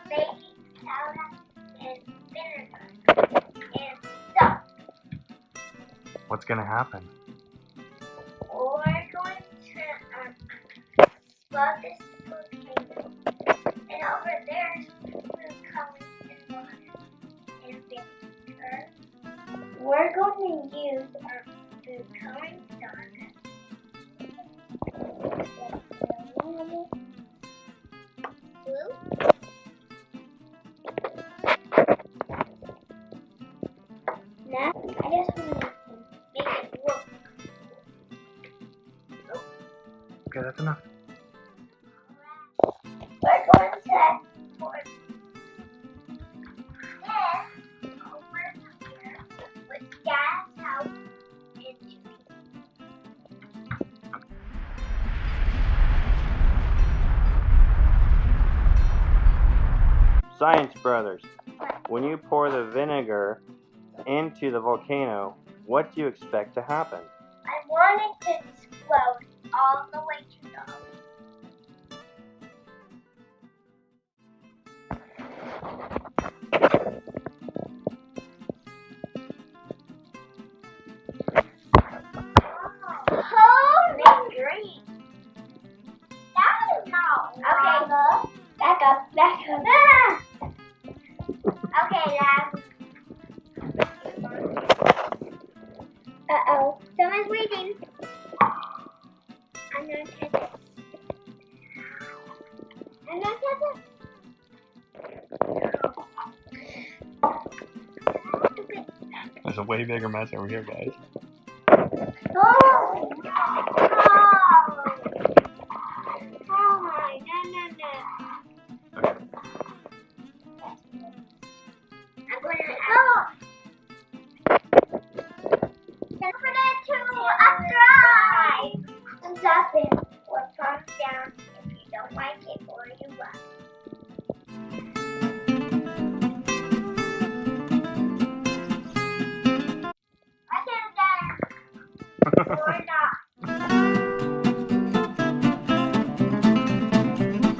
baking soda and vinegar and salt. What's gonna happen? We're going to flood this volcano, and over there's food coloring and water and vinegar. We're going to use our food coloring soda. Blue. Now, I just want to make it look. Okay, that's enough. We're going to pour this over here with gas help into Science brothers, when you pour the vinegar into the volcano, what do you expect to happen? I want it to explode all the way to the ocean. Oh, green. That is not lava. Back up. Ah! Okay, lab. Uh-oh. Someone's waiting. I'm gonna catch it. I'm gonna catch it. There's a way bigger mess over here, guys. Oh! Oh, no. Okay. I'm going to put it to a dry. And drop it or palm down if you don't like